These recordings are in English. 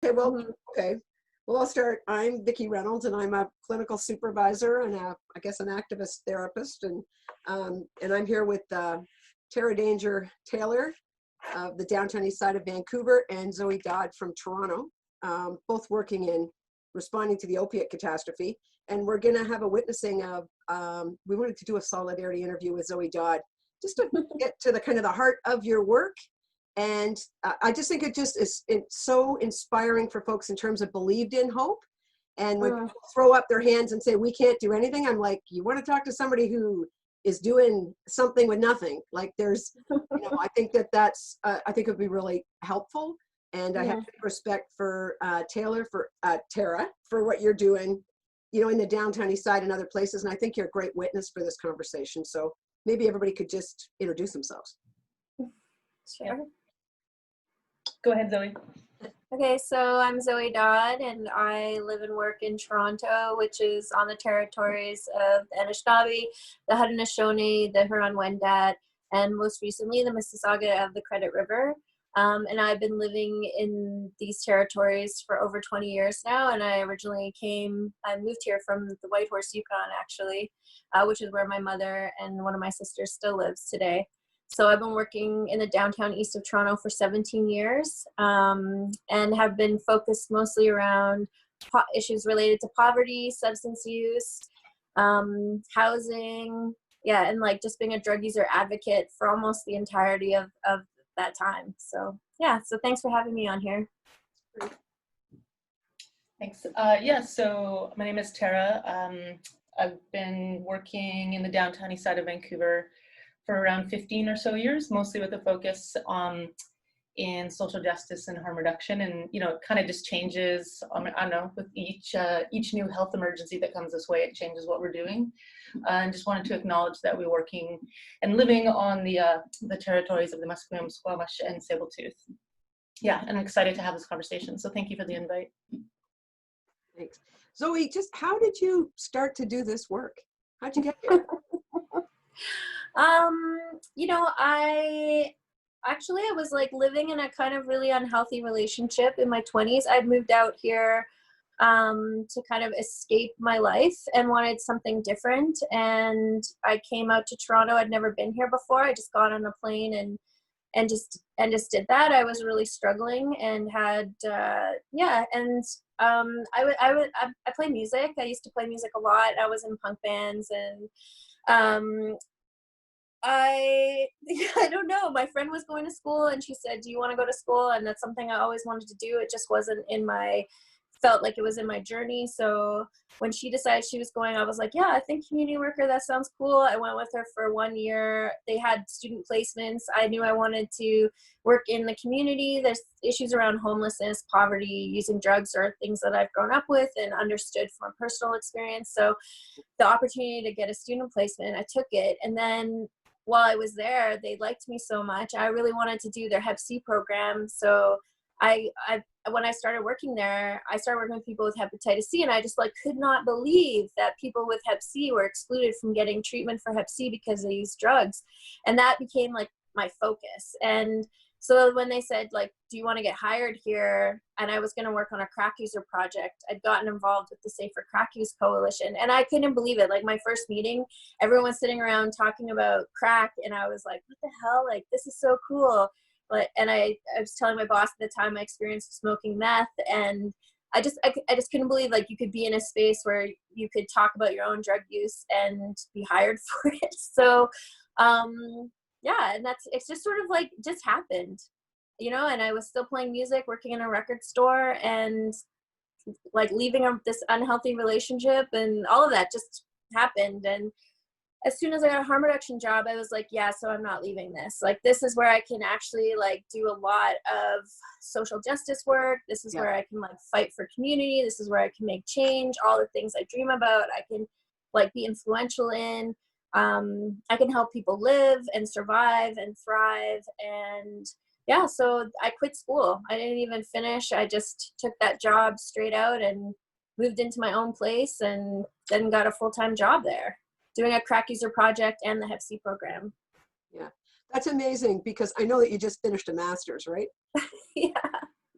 Okay, well, Mhm. okay. Well, I'll start. I'm Vikki Reynolds, and I'm a clinical supervisor and I guess an activist therapist, and I'm here with Tara Taylor of the downtown east side of Vancouver, and Zoey Dodd from Toronto, both working in responding to the opiate catastrophe. And we're going to have a witnessing of. We wanted to do a solidarity interview with Zoey Dodd, just to get to the kind of the heart of your work. And I just think it's so inspiring for folks in terms of believed in hope. And when people throw up their hands and say, we can't do anything, I'm like, you want to talk to somebody who is doing something with nothing. Like there's, I think that's, I think it would be really helpful. And I have big respect for Tara, for what you're doing, in the downtown east side and other places. And I think you're a great witness for this conversation. So maybe everybody could just introduce themselves. Sure. Go ahead, Zoey. Okay, so I'm Zoey Dodd, and I live and work in Toronto, which is on the territories of the Anishinaabe, the Haudenosaunee, the Huron-Wendat, and most recently the Mississauga of the Credit River. And I've been living in these territories for over 20 years now, and I moved here from the Whitehorse, Yukon, actually, which is where my mother and one of my sisters still lives today. So I've been working in the downtown east of Toronto for 17 years and have been focused mostly around issues related to poverty, substance use, housing, and like just being a drug user advocate for almost the entirety of that time. So so thanks for having me on here. Thanks. So my name is Tara. I've been working in the downtown east side of Vancouver for around 15 or so years, mostly with a focus in social justice and harm reduction. And, it kind of just changes, I don't know, with each new health emergency that comes this way, it changes what we're doing. And just wanted to acknowledge that we're working and living on the territories of the Musqueam, Squamish, and Tsleil-Waututh. Yeah, and I'm excited to have this conversation. So thank you for the invite. Thanks. Zoey, just how did you start to do this work? How'd you get here? I was like living in a kind of really unhealthy relationship in my 20s. I'd moved out here to kind of escape my life and wanted something different. And I came out to Toronto. I'd never been here before. I just got on a plane and just did that. I was really struggling and had I play music. I used to play music a lot. I was in punk bands and I don't know. My friend was going to school and she said, do you want to go to school? And that's something I always wanted to do. It just wasn't felt like it was in my journey. So when she decided she was going, I was like, yeah, I think community worker, that sounds cool. I went with her for 1 year. They had student placements. I knew I wanted to work in the community. There's issues around homelessness, poverty, using drugs are things that I've grown up with and understood from a personal experience. So the opportunity to get a student placement, I took it. And then while I was there, they liked me so much. I really wanted to do their Hep C program. So when I started working there, I started working with people with hepatitis C, and I just could not believe that people with Hep C were excluded from getting treatment for Hep C because they use drugs. And that became my focus. And so when they said, do you want to get hired here? And I was going to work on a crack user project. I'd gotten involved with the Safer Crack Use Coalition, and I couldn't believe it. My first meeting, everyone was sitting around talking about crack, and I was like, what the hell? This is so cool. And I was telling my boss at the time my experience with smoking meth, and I just couldn't believe you could be in a space where you could talk about your own drug use and be hired for it. So and it's just sort of just happened, and I was still playing music, working in a record store, and leaving this unhealthy relationship, and all of that just happened. And as soon as I got a harm reduction job, I was like, yeah, so I'm not leaving this. This is where I can actually do a lot of social justice work. This is where I can fight for community. This is where I can make change, all the things I dream about. I can be influential in. I can help people live and survive and thrive. And so I quit school. I didn't even finish. I just took that job straight out and moved into my own place, and then got a full-time job there, doing a crack user project and the Hep C program. Yeah, that's amazing, because I know that you just finished a master's, right? Yeah.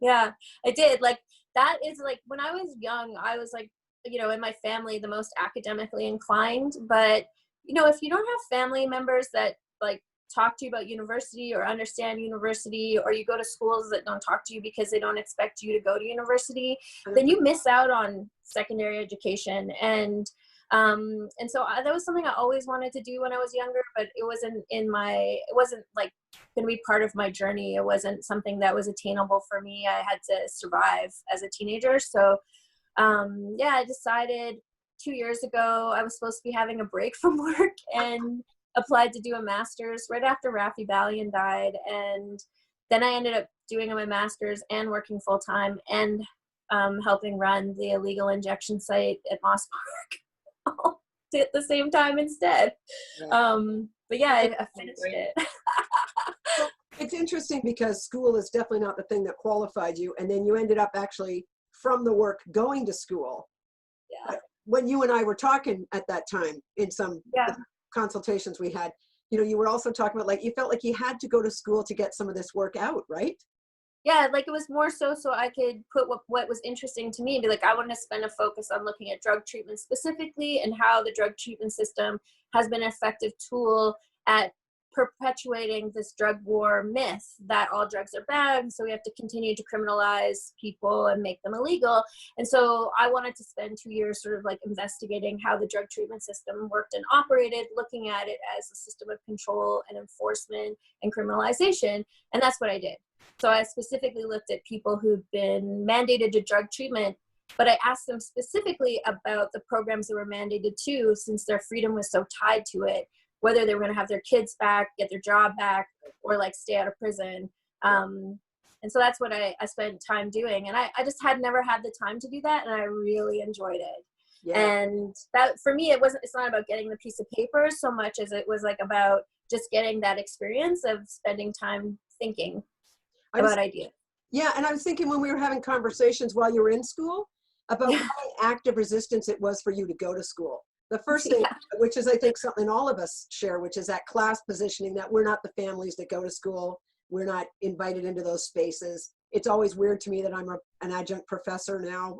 Yeah, I did. Like, that is like, when I was young, I was like, in my family, the most academically inclined. But, if you don't have family members that like talk to you about university or understand university, or you go to schools that don't talk to you because they don't expect you to go to university, then you miss out on secondary education. And so that was something I always wanted to do when I was younger, but it wasn't like going to be part of my journey. It wasn't something that was attainable for me. I had to survive as a teenager. So, I decided 2 years ago I was supposed to be having a break from work and applied to do a master's right after Rafi Balian died. And then I ended up doing my master's and working full time and helping run the illegal injection site at Moss Park at the same time instead. Yeah. But yeah, I finished it. It's interesting because school is definitely not the thing that qualified you. And then you ended up actually from the work going to school. Yeah. When you and I were talking at that time in some Yeah. consultations we had, you were also talking about like, you felt like you had to go to school to get some of this work out, right? Yeah, like it was more so I could put what was interesting to me and be like, I want to spend a focus on looking at drug treatment specifically and how the drug treatment system has been an effective tool at perpetuating this drug war myth that all drugs are bad, and so we have to continue to criminalize people and make them illegal. And so I wanted to spend 2 years sort of like investigating how the drug treatment system worked and operated, looking at it as a system of control and enforcement and criminalization, and that's what I did. So I specifically looked at people who've been mandated to drug treatment, but I asked them specifically about the programs that were mandated to, since their freedom was so tied to it, whether they were going to have their kids back, get their job back, or like stay out of prison. And so that's what I spent time doing. And I just had never had the time to do that. And I really enjoyed it. Yeah. And that for me, it's not about getting the piece of paper so much as it was like about just getting that experience of spending time thinking about ideas. Yeah. And I was thinking when we were having conversations while you were in school about what an act of resistance it was for you to go to school. The first thing, which is I think something all of us share, which is that class positioning, that we're not the families that go to school. We're not invited into those spaces. It's always weird to me that I'm an adjunct professor now.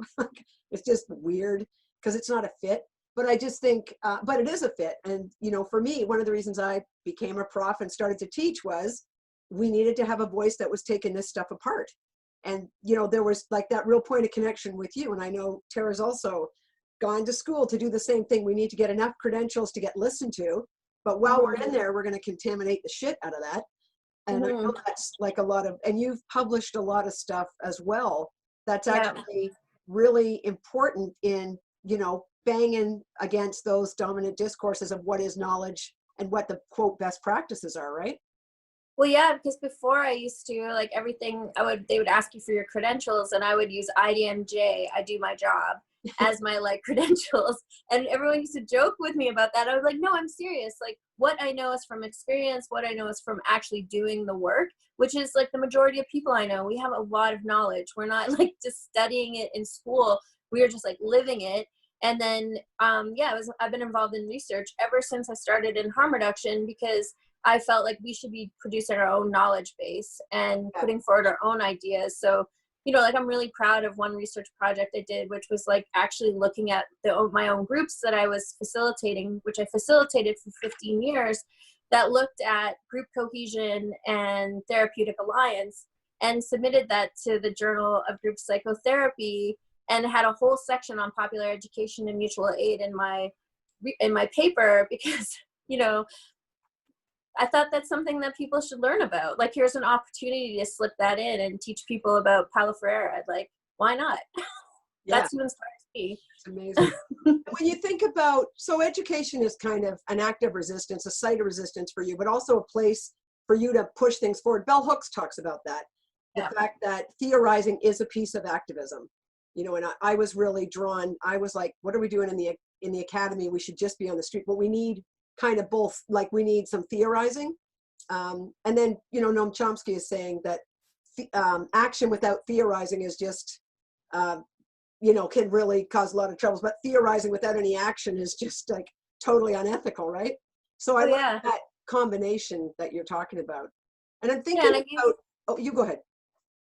It's just weird because it's not a fit. But I just think, but it is a fit. And, for me, one of the reasons I became a prof and started to teach was we needed to have a voice that was taking this stuff apart. And, there was like that real point of connection with you. And I know Tara's also gone to school to do the same thing. We need to get enough credentials to get listened to. But while we're in there, we're going to contaminate the shit out of that. And I know that's like a lot of, and you've published a lot of stuff as well. That's actually really important in, banging against those dominant discourses of what is knowledge and what the quote best practices are, right? Well, yeah, because before I used to like everything, they would ask you for your credentials and I would use IDMJ, I do my job, as my like credentials. And everyone used to joke with me about that. I was like, no, I'm serious. Like what I know is from experience, what I know is from actually doing the work, which is like the majority of people I know. We have a lot of knowledge. We're not like just studying it in school. We are just like living it. And then, I've been involved in research ever since I started in harm reduction because I felt like we should be producing our own knowledge base and putting forward our own ideas. So, like I'm really proud of one research project I did, which was like actually looking at my own groups that I was facilitating, which I facilitated for 15 years, that looked at group cohesion and therapeutic alliance, and submitted that to the Journal of Group Psychotherapy, and had a whole section on popular education and mutual aid in my paper because, I thought that's something that people should learn about. Like, here's an opportunity to slip that in and teach people about Paulo Freire. Like, why not? That's who inspires me. It's amazing. When you think about, so education is kind of an act of resistance, a site of resistance for you, but also a place for you to push things forward. Bell Hooks talks about that. The fact that theorizing is a piece of activism. And I was really drawn. I was like, what are we doing in the academy? We should just be on the street. But we need kind of both, like we need some theorizing. And then, Noam Chomsky is saying that action without theorizing is just, can really cause a lot of troubles. But theorizing without any action is just like totally unethical, right? So I like that combination that you're talking about. And I'm thinking about, you go ahead.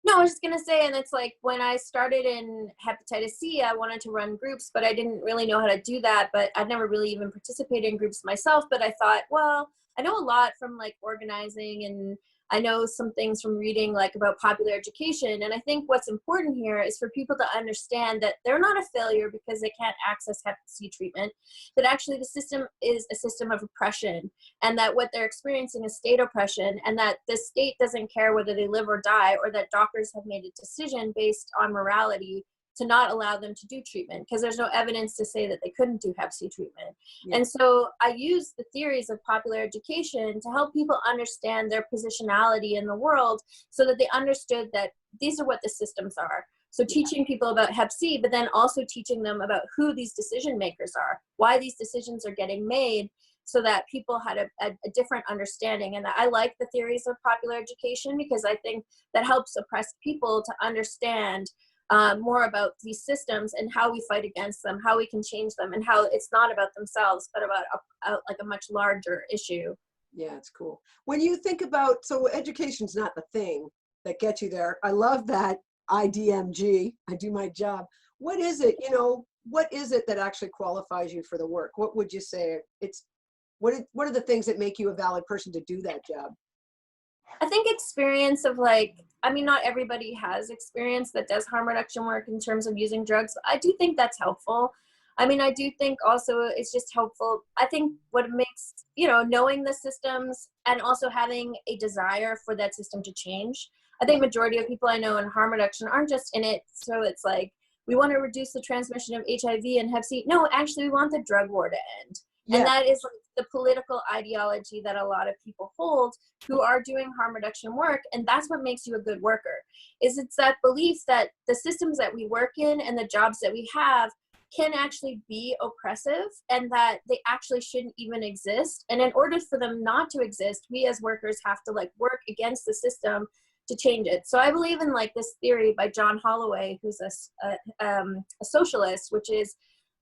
No, I was just gonna say, and it's like when I started in hepatitis C, I wanted to run groups, but I didn't really know how to do that. But I'd never really even participated in groups myself. But I thought, well, I know a lot from like organizing, and I know some things from reading like about popular education. And I think what's important here is for people to understand that they're not a failure because they can't access hep C treatment, that actually the system is a system of oppression, and that what they're experiencing is state oppression, and that the state doesn't care whether they live or die, or that doctors have made a decision based on morality to not allow them to do treatment because there's no evidence to say that they couldn't do hep C treatment. Yeah. And so I use the theories of popular education to help people understand their positionality in the world so that they understood that these are what the systems are. So teaching people about hep C, but then also teaching them about who these decision makers are, why these decisions are getting made, so that people had a different understanding. And I like the theories of popular education because I think that helps oppressed people to understand more about these systems and how we fight against them, how we can change them, and how it's not about themselves, but about like a much larger issue. Yeah, it's cool. When you think about, so education's not the thing that gets you there. I love that IDMG, I do my job. What is it, what is it that actually qualifies you for the work? What would you say what are the things that make you a valid person to do that job? I think experience of not everybody has experience that does harm reduction work in terms of using drugs. But I do think that's helpful. I do think also it's just helpful. I think what makes, knowing the systems and also having a desire for that system to change. I think majority of people I know in harm reduction aren't just in it. So it's like, we want to reduce the transmission of HIV and hep C. No, actually we want the drug war to end. Yeah. And that is like the political ideology that a lot of people hold who are doing harm reduction work. And that's what makes you a good worker, it's that belief that the systems that we work in and the jobs that we have can actually be oppressive and that they actually shouldn't even exist. And in order for them not to exist, we as workers have to work against the system to change it. So I believe in this theory by John Holloway, who's a socialist, which is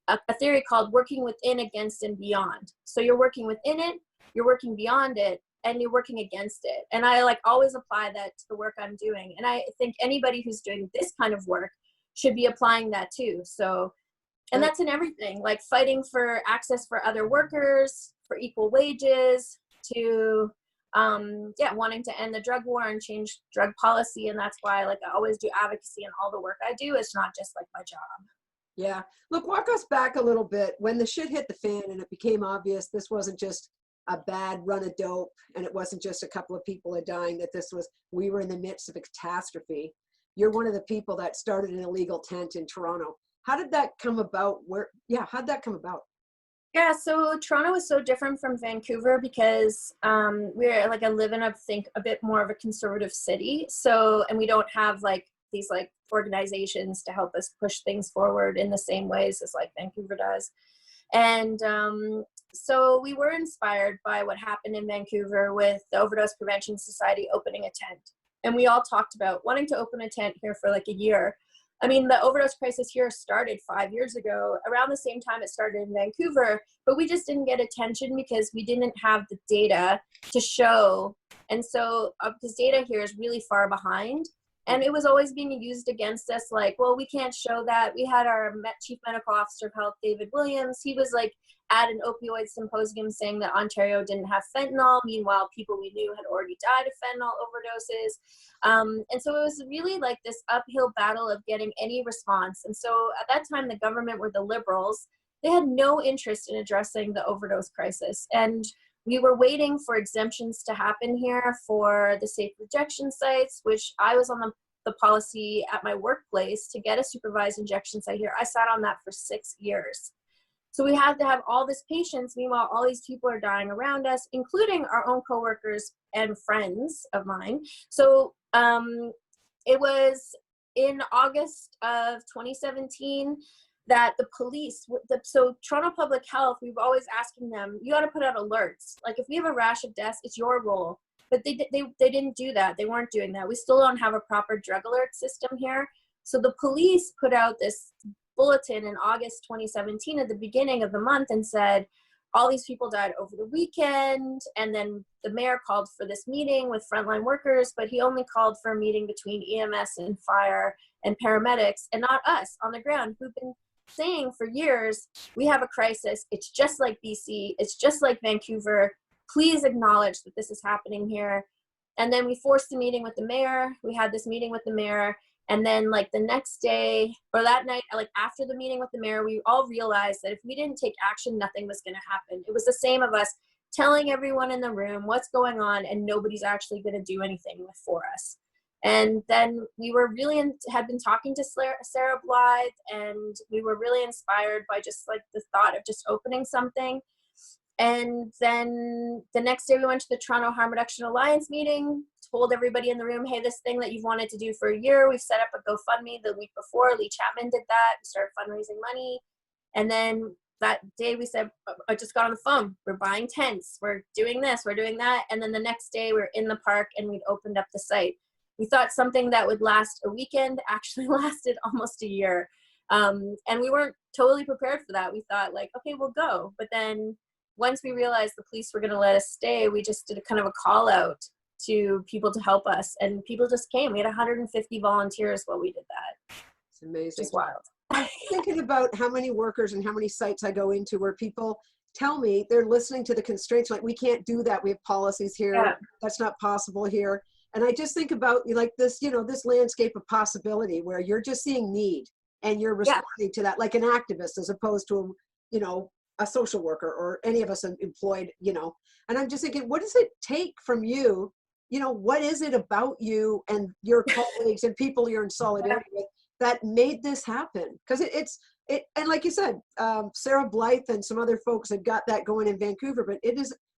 a theory called working within, against, and beyond. So you're working within it, you're working beyond it, and you're working against it. And I always apply that to the work I'm doing. And I think anybody who's doing this kind of work should be applying that too. So, and that's in everything, fighting for access for other workers, for equal wages, to wanting to end the drug war and change drug policy. And that's why I always do advocacy in all the work I do. It's not just my job. Yeah. Look, walk us back a little bit. When the shit hit the fan and it became obvious this wasn't just a bad run of dope and it wasn't just a couple of people are dying, that we were in the midst of a catastrophe. You're one of the people that started an illegal tent in Toronto. How did that come about? How'd that come about? Yeah, so Toronto is so different from Vancouver because we're I live in a bit more of a conservative city. So, and we don't have these organizations to help us push things forward in the same ways as Vancouver does. And so we were inspired by what happened in Vancouver with the Overdose Prevention Society opening a tent. And we all talked about wanting to open a tent here for a year. The overdose crisis here started 5 years ago, around the same time it started in Vancouver, but we just didn't get attention because we didn't have the data to show. And so because data here is really far behind. And it was always being used against us, well, we can't show that. We had our chief medical officer of health, David Williams. He was at an opioid symposium saying that Ontario didn't have fentanyl. Meanwhile, people we knew had already died of fentanyl overdoses. And so it was really this uphill battle of getting any response. And so at that time, the government were the Liberals. They had no interest in addressing the overdose crisis. And we were waiting for exemptions to happen here for the safe rejection sites, which I was on the policy at my workplace to get a supervised injection site here. I sat on that for 6 years. So we had to have all this patience. Meanwhile, all these people are dying around us, including our own coworkers and friends of mine. So it was in August of 2017 that the police, so Toronto Public Health, we've always asking them, you got to put out alerts. If we have a rash of deaths, it's your role. But they didn't do that. They weren't doing that. We still don't have a proper drug alert system here. So the police put out this bulletin in August 2017 at the beginning of the month and said, all these people died over the weekend. And then the mayor called for this meeting with frontline workers, but he only called for a meeting between EMS and fire and paramedics, and not us on the ground, who've been saying for years, we have a crisis. It's just like BC. It's just like Vancouver. Please acknowledge that this is happening here. And then we forced a meeting with the mayor. We had this meeting with the mayor. And then like the next day or that night, like after the meeting with the mayor, we all realized that if we didn't take action, nothing was going to happen. It was the same of us telling everyone in the room what's going on, and nobody's actually going to do anything for us. And then we were really had been talking to Sarah Blythe, and we were really inspired by just like the thought of just opening something. And then the next day we went to the Toronto Harm Reduction Alliance meeting, told everybody in the room, hey, this thing that you've wanted to do for a year, we've set up a GoFundMe the week before. Lee Chapman did that, started fundraising money. And then that day we said, I just got on the phone, we're buying tents, we're doing this, we're doing that. And then the next day we're in the park and we'd opened up the site. We thought something that would last a weekend actually lasted almost a year. And we weren't totally prepared for that. We thought like, okay, we'll go. But then once we realized the police were going to let us stay, we just did a kind of a call out to people to help us. And people just came. We had 150 volunteers while we did that. It's amazing. It's wild. Thinking about how many workers and how many sites I go into where people tell me they're listening to the constraints, like, we can't do that. We have policies here. Yeah. That's not possible here. And I just think about like this, you know, this landscape of possibility where you're just seeing need and you're responding to that like an activist as opposed to, you know, a social worker or any of us employed, you know. And I'm just thinking, what does it take from you? You know, what is it about you and your colleagues and people you're in solidarity with that made this happen? Because and like you said, Sarah Blythe and some other folks have got that going in Vancouver, but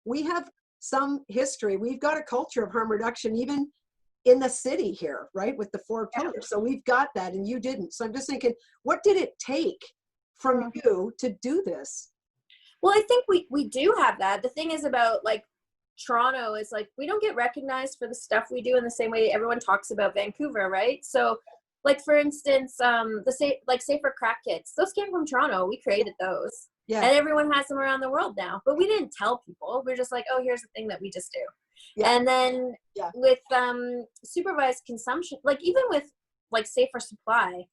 we have some history. We've got a culture of harm reduction, even in the city here, right? With the 4 pillars. So we've got that and you didn't. So I'm just thinking, what did it take from you to do this? Well, I think we do have that. The thing is about like Toronto is like, we don't get recognized for the stuff we do in the same way everyone talks about Vancouver, right? So like, for instance, safer crack kits, those came from Toronto. We created those. Yeah. And everyone has them around the world now, but we didn't tell people. We're just like, oh, here's the thing that we just do. Yeah. And then with supervised consumption, like even with like safer supply,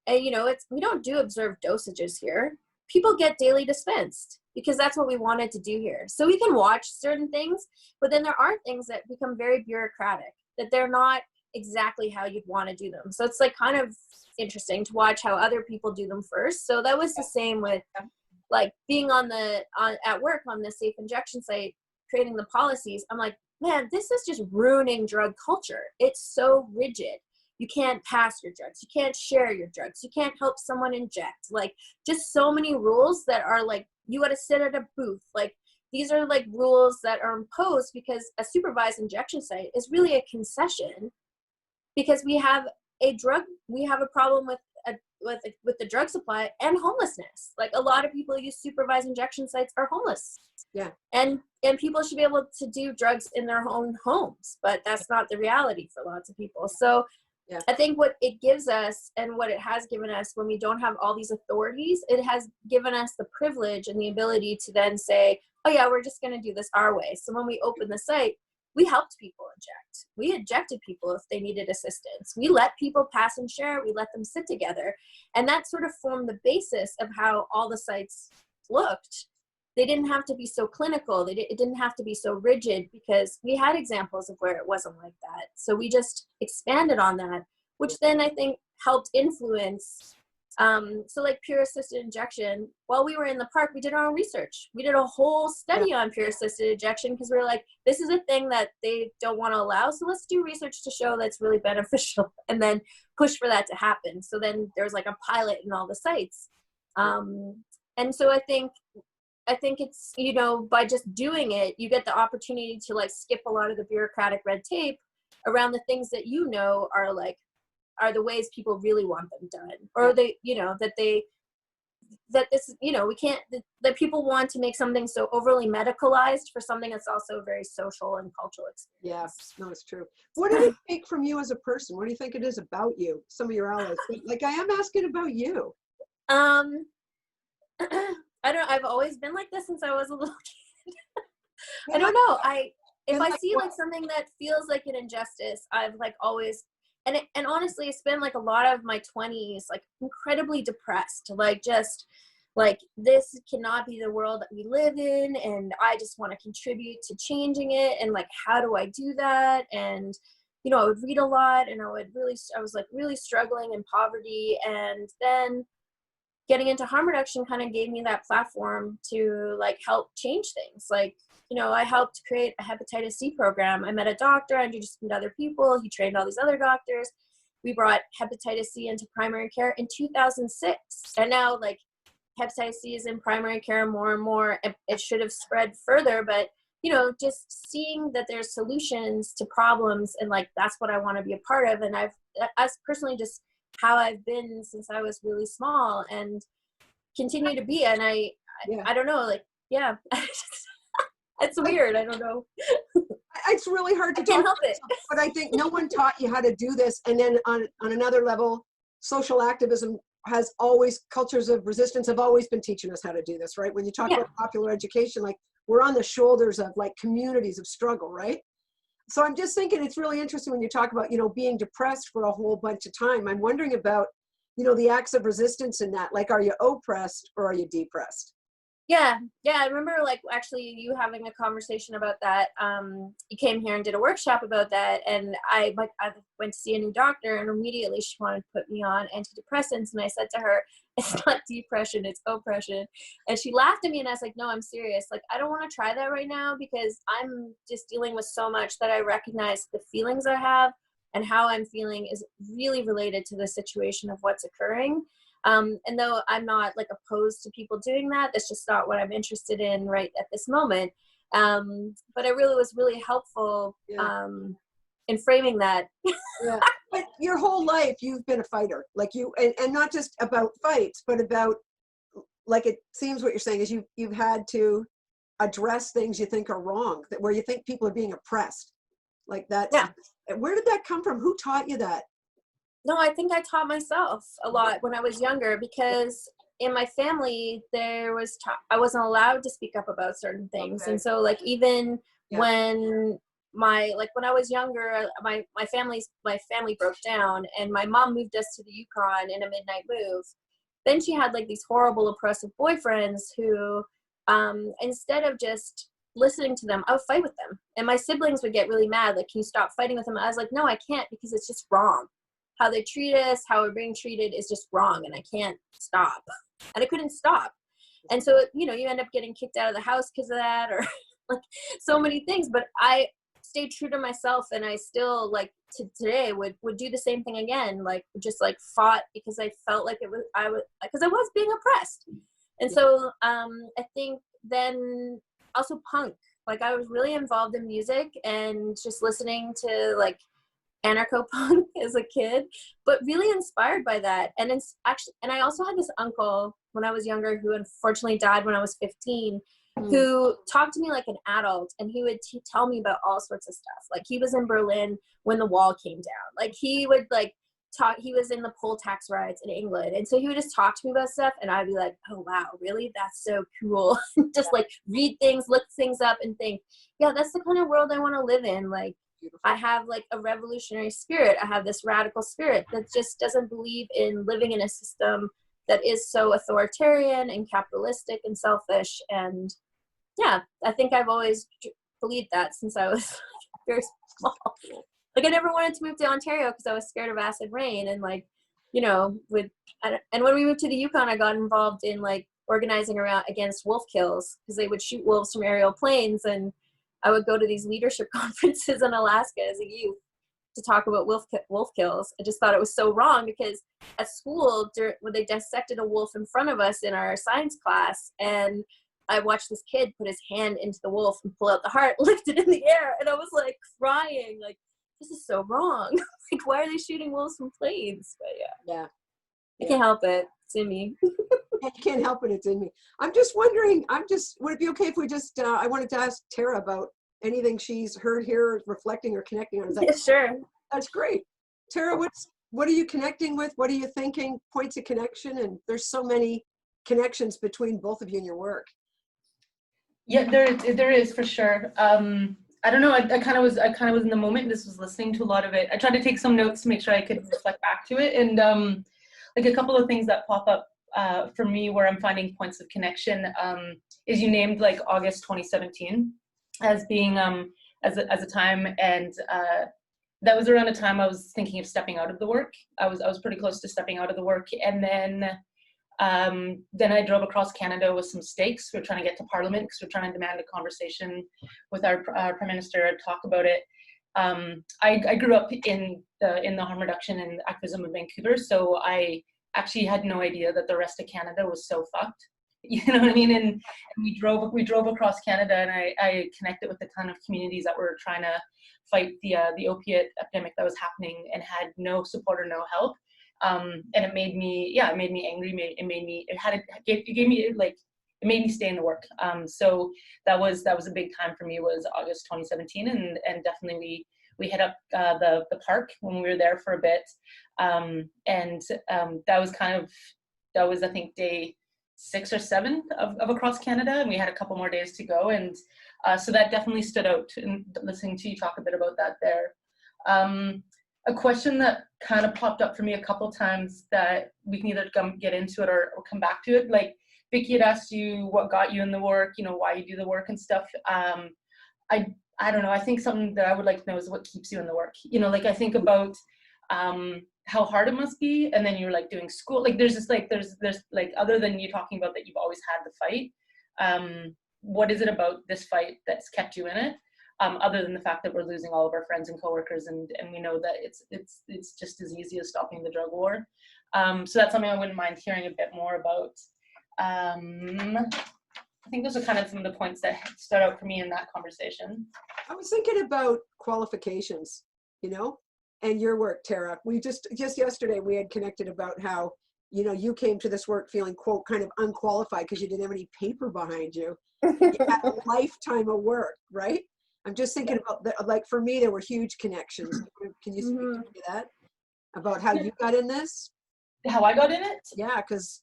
you know, we don't do observed dosages here. People get daily dispensed because that's what we wanted to do here. So we can watch certain things, but then there are things that become very bureaucratic, that they're not exactly how you'd want to do them. So it's like kind of interesting to watch how other people do them first. So that was the same with like being at work on the safe injection site, creating the policies. I'm like, man, this is just ruining drug culture. It's so rigid. You can't pass your drugs. You can't share your drugs. You can't help someone inject. Like just so many rules that are like, you got to sit at a booth. Like these are like rules that are imposed because a supervised injection site is really a concession because we have a problem with the drug supply and homelessness. Like a lot of people use supervised injection sites are homeless. Yeah. And people should be able to do drugs in their own homes, but that's not the reality for lots of people. So yeah. I think what it gives us and what it has given us when we don't have all these authorities, it has given us the privilege and the ability to then say, oh yeah, we're just going to do this our way. So when we open the site, we helped people inject. We ejected people if they needed assistance. We let people pass and share. We let them sit together. And that sort of formed the basis of how all the sites looked. They didn't have to be so clinical. It didn't have to be so rigid because we had examples of where it wasn't like that. So we just expanded on that, which then I think helped influence. So like pure assisted injection, while we were in the park, we did our own research. We did a whole study on pure assisted injection because we were like, this is a thing that they don't want to allow. So let's do research to show that's really beneficial and then push for that to happen. So then there's like a pilot in all the sites. And so I think it's, you know, by just doing it, you get the opportunity to like skip a lot of the bureaucratic red tape around the things that, you know, are the ways people really want them done, or they, you know, that this, you know, we can't, that people want to make something so overly medicalized for something that's also a very social and cultural experience. Yeah, no, it's true. What did it take from you as a person? What do you think it is about you? Some of your allies, like I am asking about you. I've always been like this since I was a little kid. I Yeah, don't know. If and I like see what? like something that feels like an injustice, I've like always, and honestly, I spent like a lot of my 20s like incredibly depressed, like just like this cannot be the world that we live in, and I just want to contribute to changing it, and like how do I do that? And I would read a lot, and I was like really struggling in poverty, and then getting into harm reduction kind of gave me that platform to like help change things. Like, I helped create a hepatitis C program. I met a doctor, I introduced him to other people. He trained all these other doctors. We brought hepatitis C into primary care in 2006. And now like hepatitis C is in primary care more and more. It should have spread further, but just seeing that there's solutions to problems, and like, that's what I want to be a part of. And as personally, just how I've been since I was really small and continue to be. And Yeah. I don't know, like, yeah, it's weird. I don't know. It's really hard to I can't talk help it. about, but I think no one taught you how to do this. And then on another level, social activism has always, cultures of resistance have always been teaching us how to do this, right? When you talk Yeah. about popular education, like we're on the shoulders of like communities of struggle, right? So I'm just thinking it's really interesting when you talk about, being depressed for a whole bunch of time. I'm wondering about, the acts of resistance in that. Like, are you oppressed or are you depressed? Yeah. I remember like actually you having a conversation about that. You came here and did a workshop about that, and I went to see a new doctor, and immediately she wanted to put me on antidepressants, and I said to her, it's not depression, it's oppression. And she laughed at me, and I was like, no, I'm serious. Like, I don't want to try that right now, because I'm just dealing with so much that I recognize the feelings I have and how I'm feeling is really related to the situation of what's occurring. And though I'm not like opposed to people doing that, that's just not what I'm interested in right at this moment. But it really was really helpful in framing that. Yeah. But your whole life you've been a fighter, like and not just about fights, but about, like, it seems what you're saying is you've had to address things you think are wrong, that where you think people are being oppressed. Like that's, Yeah. Where did that come from? Who taught you that? No, I think I taught myself a lot when I was younger, because in my family I wasn't allowed to speak up about certain things. Okay. And so like even Yeah. when when I was younger, my family broke down, and my mom moved us to the Yukon in a midnight move. Then she had like these horrible oppressive boyfriends who instead of just listening to them, I would fight with them. And my siblings would get really mad, like, can you stop fighting with them? I was like, no, I can't, because it's just wrong. How they treat us, how we're being treated is just wrong, and I can't stop. And I couldn't stop. And so, you end up getting kicked out of the house because of that, or like so many things. But I stayed true to myself, and I still, like, today would do the same thing again, like just like fought, because I felt like because I was being oppressed. And so I think then also punk, like I was really involved in music and just listening to like anarcho-punk as a kid, but really inspired by that. And it's actually, and I also had this uncle when I was younger who unfortunately died when I was 15, who talked to me like an adult, and he would tell me about all sorts of stuff. Like, he was in Berlin when the wall came down. Like, he would like talk, he was in the poll tax riots in England, and so he would just talk to me about stuff, and I'd be like, oh wow, really? That's so cool. Just like read things, look things up, and think, yeah, that's the kind of world I want to live in. Like, I have like a revolutionary spirit. I have this radical spirit that just doesn't believe in living in a system that is so authoritarian and capitalistic and selfish. And yeah, I think I've always believed that since I was very small. Like, I never wanted to move to Ontario because I was scared of acid rain. And like, and when we moved to the Yukon, I got involved in like organizing around against wolf kills, because they would shoot wolves from aerial planes. And I would go to these leadership conferences in Alaska as a youth to talk about wolf kills. I just thought it was so wrong, because at school, when they dissected a wolf in front of us in our science class, and I watched this kid put his hand into the wolf and pull out the heart, lift it in the air, and I was like crying, like, this is so wrong. Like, why are they shooting wolves from planes? But yeah. I can't help it. It's in me. You can't help it, it's in me. I'm just wondering, would it be okay if we just, I wanted to ask Tara about anything she's heard here, reflecting or connecting on. Is that Yeah, sure. That's great. Tara, what are you connecting with? What are you thinking? Points of connection? And there's so many connections between both of you and your work. Yeah, there is for sure. I don't know. I kind of was in the moment. Just was listening to a lot of it. I tried to take some notes to make sure I could reflect back to it, and like a couple of things that pop up for me where I'm finding points of connection is you named like August 2017 as being as a time, and that was around a time I was thinking of stepping out of the work. I was pretty close to stepping out of the work, and then I drove across Canada with some stakes. We were trying to get to Parliament because we we're trying to demand a conversation with our Prime Minister and talk about it. I grew up in the harm reduction and activism of Vancouver, so I actually had no idea that the rest of Canada was so fucked. You know what I mean? And we drove across Canada, and I connected with a ton of communities that were trying to fight the opiate epidemic that was happening and had no support or no help. And it made me angry. It made me stay in the work. So that was a big time for me, was August 2017, and definitely we hit up the park when we were there for a bit, that was I think day 6 or 7 of across Canada, and we had a couple more days to go, and so that definitely stood out. And listening to you talk a bit about that there. A question that kind of popped up for me a couple times that we can either get into it or come back to it. Like Vikki had asked you what got you in the work, why you do the work and stuff. I don't know. I think something that I would like to know is what keeps you in the work. Like I think about how hard it must be, and then you're like doing school. Like there's like, other than you talking about that you've always had the fight. What is it about this fight that's kept you in it? Other than the fact that we're losing all of our friends and coworkers, and we know that it's just as easy as stopping the drug war. So that's something I wouldn't mind hearing a bit more about. I think those are kind of some of the points that stood out for me in that conversation. I was thinking about qualifications, and your work, Tara. We just yesterday we had connected about how, you came to this work feeling, quote, kind of unqualified because you didn't have any paper behind you. You had a lifetime of work, right? I'm just thinking about that. Like for me, there were huge connections. Can you speak to that? About how you got in this? How I got in it? Yeah, because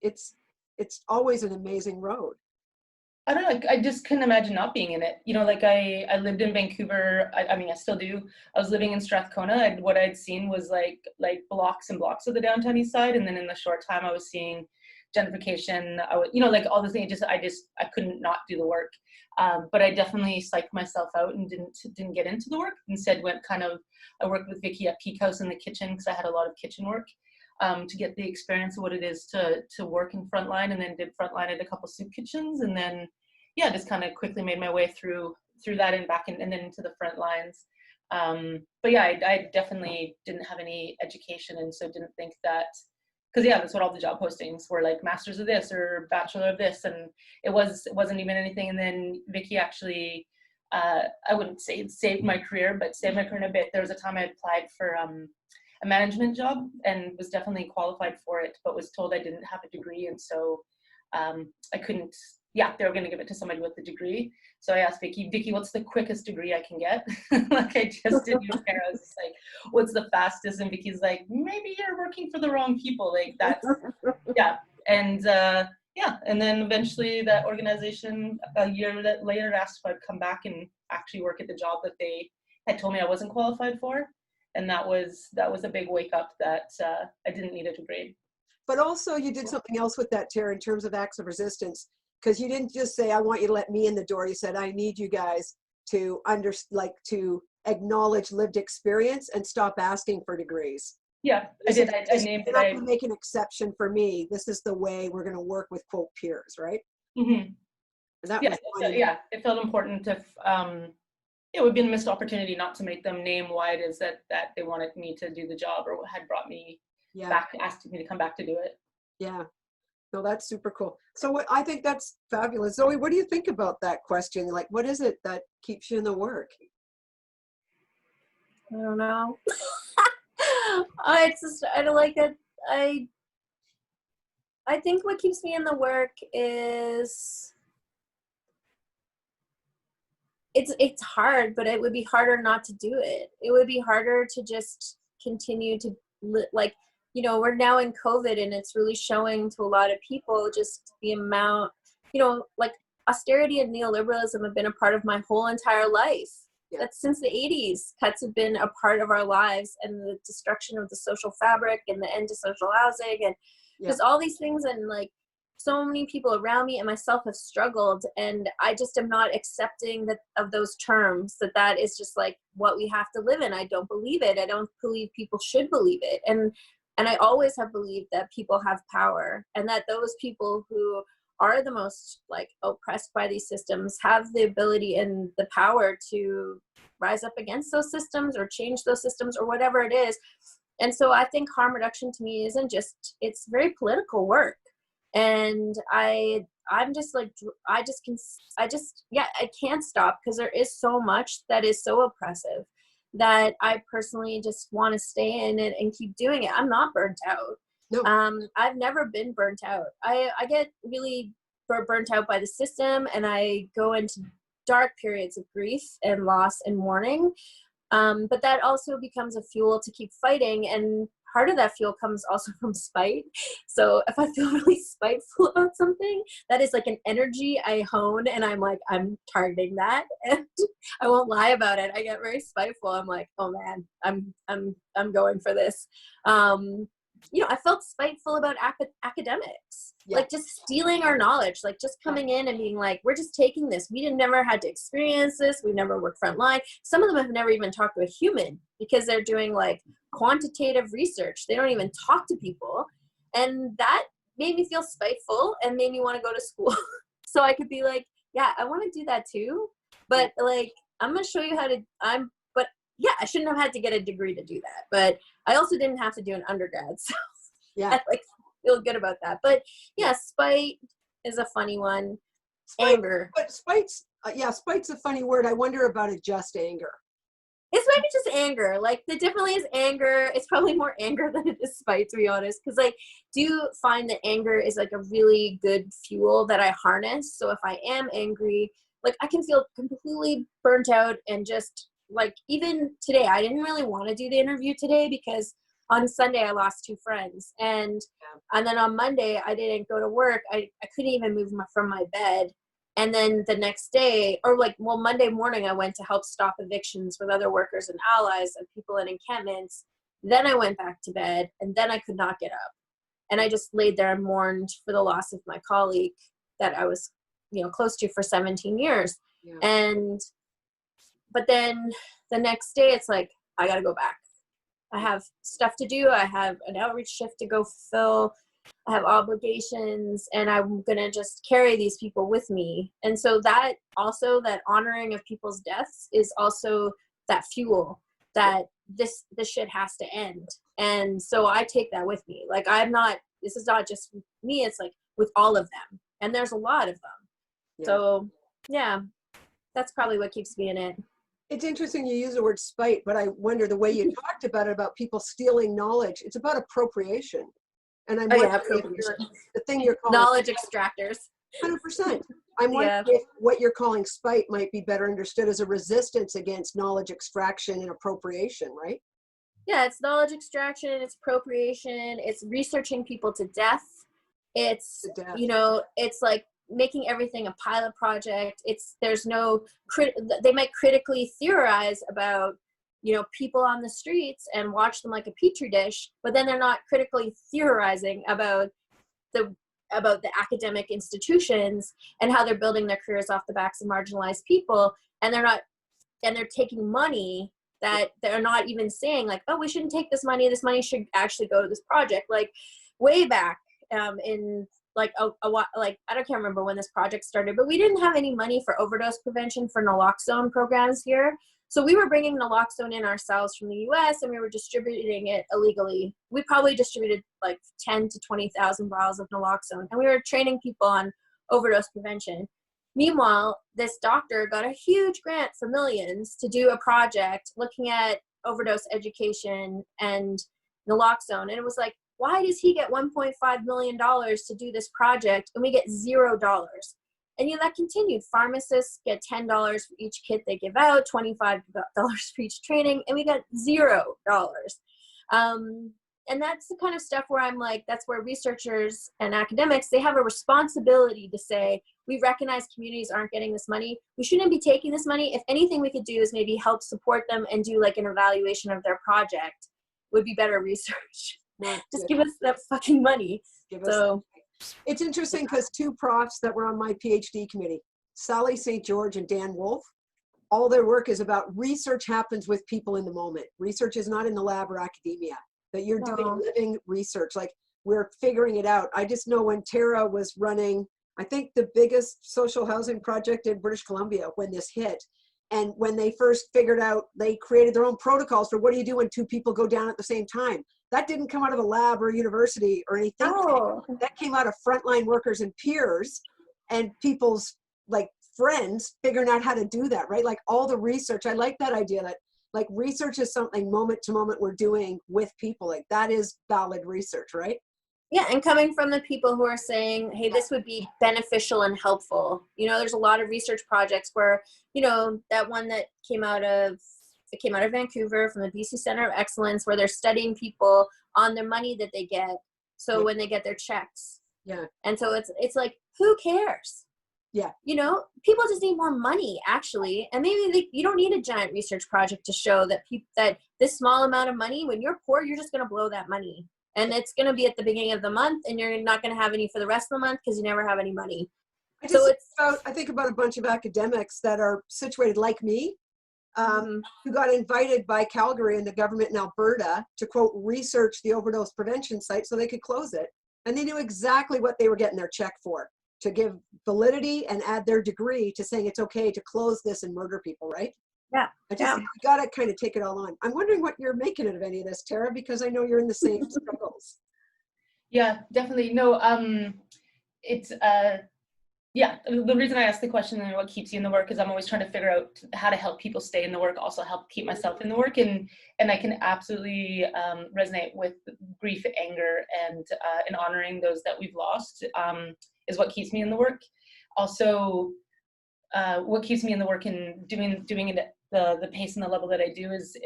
it's always an amazing road. I don't know. I just couldn't imagine not being in it. Like I lived in Vancouver. I mean, I still do. I was living in Strathcona, and what I'd seen was like blocks and blocks of the downtown east side. And then in the short time I was seeing gentrification, like all the things. I couldn't not do the work. But I definitely psyched myself out and didn't get into the work. Instead, I worked with Vikki at Peak House in the kitchen because I had a lot of kitchen work. To get the experience of what it is to work in frontline, and then did frontline at a couple soup kitchens, and then just kind of quickly made my way through that and back and then into the front lines. But yeah, I definitely didn't have any education, and so didn't think that, because that's what all the job postings were, like masters of this or bachelor of this, and it wasn't even anything. And then Vikki actually, I wouldn't say it saved my career, but saved my career in a bit. There was a time I applied for a management job and was definitely qualified for it, but was told I didn't have a degree, and so I couldn't. They were going to give it to somebody with a degree. So I asked Vikki, what's the quickest degree I can get? Like I just did your hair. I was just like, what's the fastest? And Vicki's like, maybe you're working for the wrong people. Like that's, And and then eventually that organization a year later asked if I'd come back and actually work at the job that they had told me I wasn't qualified for. And that was a big wake up that I didn't need a degree. But also you did something else with that, Tara, in terms of acts of resistance, because you didn't just say, I want you to let me in the door. You said, I need you guys to to acknowledge lived experience and stop asking for degrees. Yeah, I did. I named it. You're not going to make an exception for me. This is the way we're going to work with, quote, peers, right? Mm-hmm. It felt important to, it would be a missed opportunity not to make them name why it is that they wanted me to do the job, or had brought me back, asked me to come back to do it. Yeah. No, that's super cool. So I think that's fabulous. Zoey, what do you think about that question? Like, what is it that keeps you in the work? I don't know. I don't like it. I think what keeps me in the work is it's hard, but it would be harder not to do it. It would be harder to just continue to you know, we're now in COVID, and it's really showing to a lot of people just the amount, you know, like austerity and neoliberalism have been a part of my whole entire life. Yeah. That's since the 80s. Cuts have been a part of our lives, and the destruction of the social fabric and the end to social housing, and because all these things, and like so many people around me and myself have struggled, and I just am not accepting that of those terms, that is just like what we have to live in. I don't believe it. I don't believe people should believe it. And I always have believed that people have power, and that those people who are the most like oppressed by these systems have the ability and the power to rise up against those systems or change those systems or whatever it is. And so I think harm reduction to me isn't just, it's very political work. And I'm just like, I can't stop, because there is so much that is so oppressive that I personally just want to stay in it and keep doing it. I'm not burnt out. No. I've never been burnt out. I get really burnt out by the system, and I go into dark periods of grief and loss and mourning. But that also becomes a fuel to keep fighting. And part of that fuel comes also from spite. So if I feel really spiteful about something, that is like an energy I hone, and I'm like, I'm targeting that, and I won't lie about it. I get very spiteful. I'm like, oh man, I'm going for this. You know, I felt spiteful about academics, like just stealing our knowledge, like just coming in and being like, we're just taking this. We never had to experience this. We never worked frontline. Some of them have never even talked to a human, because they're doing like quantitative research. They don't even talk to people. And that made me feel spiteful and made me want to go to school. So I could be like, yeah, I want to do that too. But like, I'm going to show you how to, yeah, I shouldn't have had to get a degree to do that, but I also didn't have to do an undergrad, so I like feel good about that. But yeah, spite is a funny one. Anger, but spite's a funny word. I wonder about a just anger. It's maybe just anger. Like, there definitely is anger. It's probably more anger than it is spite, to be honest, because I do find that anger is like a really good fuel that I harness. So if I am angry, like, I can feel completely burnt out, and just like, even today, I didn't really want to do the interview today, because on Sunday I lost 2 friends, and then on Monday I didn't go to work. I couldn't even move from my bed. And then the next day, or like, well, Monday morning, I went to help stop evictions with other workers and allies and people in encampments. Then I went back to bed, and then I could not get up. And I just laid there and mourned for the loss of my colleague that I was, you know, close to for 17 years. But then the next day, it's like, I got to go back. I have stuff to do. I have an outreach shift to go fulfill. I have obligations, and I'm going to just carry these people with me. And so that also, that honoring of people's deaths is also that fuel that this shit has to end. And so I take that with me. Like, this is not just me. It's like with all of them. And there's a lot of them. Yeah. So yeah, that's probably what keeps me in it. It's interesting you use the word spite, but I wonder the way you talked about it, about people stealing knowledge. It's about appropriation. And I'm wondering if the thing you're calling knowledge extractors. 100%. I'm wondering if what you're calling spite might be better understood as a resistance against knowledge extraction and appropriation, right? Yeah, it's knowledge extraction, it's appropriation, it's researching people to death. It's, you know, it's like making everything a pilot project. There's no, they might critically theorize about, you know, people on the streets and watch them like a petri dish, but then they're not critically theorizing about the academic institutions and how they're building their careers off the backs of marginalized people. And they're taking money that they're not even saying like, oh, we shouldn't take this money should actually go to this project. Like, way back in like I can't remember when this project started, but we didn't have any money for overdose prevention for naloxone programs here. So we were bringing naloxone in ourselves from the US, and we were distributing it illegally. We probably distributed like 10 to 20,000 vials of naloxone, and we were training people on overdose prevention. Meanwhile, this doctor got a huge grant for millions to do a project looking at overdose education and naloxone. And it was like, why does he get $1.5 million to do this project and we get $0? And you know, that continued. Pharmacists get $10 for each kit they give out, $25 for each training, and we got $0. and that's the kind of stuff where I'm like, that's where researchers and academics, they have a responsibility to say, we recognize communities aren't getting this money. We shouldn't be taking this money. If anything we could do is maybe help support them and do like an evaluation of their project would be better research. Just give us that fucking money. So it's interesting because two profs that were on my PhD committee, Sally St. George and Dan Wolf, all their work is about research happens with people in the moment. Research is not in the lab or academia, but you're doing living research. Like we're figuring it out. I just know when Tara was running, I think the biggest social housing project in British Columbia when this hit. And when they first figured out, they created their own protocols for what do you do when two people go down at the same time. That didn't come out of a lab or a university or anything. Oh. That came out of frontline workers and peers and people's like friends figuring out how to do that, right? Like all the research. I like that idea that like research is something moment to moment we're doing with people. Like that is valid research, right? Yeah, and coming from the people who are saying, hey, this would be beneficial and helpful. You know, there's a lot of research projects where, you know, that one that came out of Vancouver from the BC Center of Excellence, where they're studying people on their money that they get. So when they get their checks. Yeah. And so it's like, who cares? Yeah. You know, people just need more money, actually. And maybe you don't need a giant research project to show that that this small amount of money, when you're poor, you're just going to blow that money. And it's going to be at the beginning of the month, and you're not going to have any for the rest of the month because you never have any money. I think about a bunch of academics that are situated like me, who got invited by Calgary and the government in Alberta to, quote, research the overdose prevention site so they could close it. And they knew exactly what they were getting their check for, to give validity and add their degree to saying it's okay to close this and murder people, right? Yeah. You got to kind of take it all on. I'm wondering what you're making of any of this, Tara, because I know you're in the same struggles. Yeah, definitely. No, it's, yeah, the reason I asked the question and what keeps you in the work is I'm always trying to figure out how to help people stay in the work, also help keep myself in the work. And I can absolutely resonate with grief, anger, and honoring those that we've lost is what keeps me in the work. Also, what keeps me in the work and doing it at the pace and the level that I do is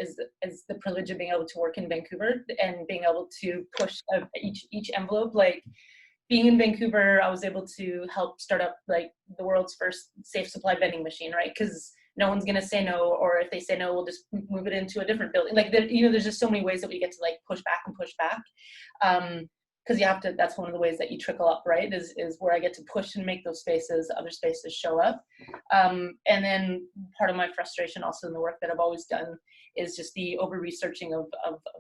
the privilege of being able to work in Vancouver and being able to push each envelope. Like being in Vancouver, I was able to help start up like the world's first safe supply vending machine, right? Because no one's gonna say no, or if they say no, we'll just move it into a different building. Like there's just so many ways that we get to like push back. Because you have to, that's one of the ways that you trickle up, right? Is where I get to push and make those spaces, other spaces show up. And then part of my frustration also in the work that I've always done is just the over-researching of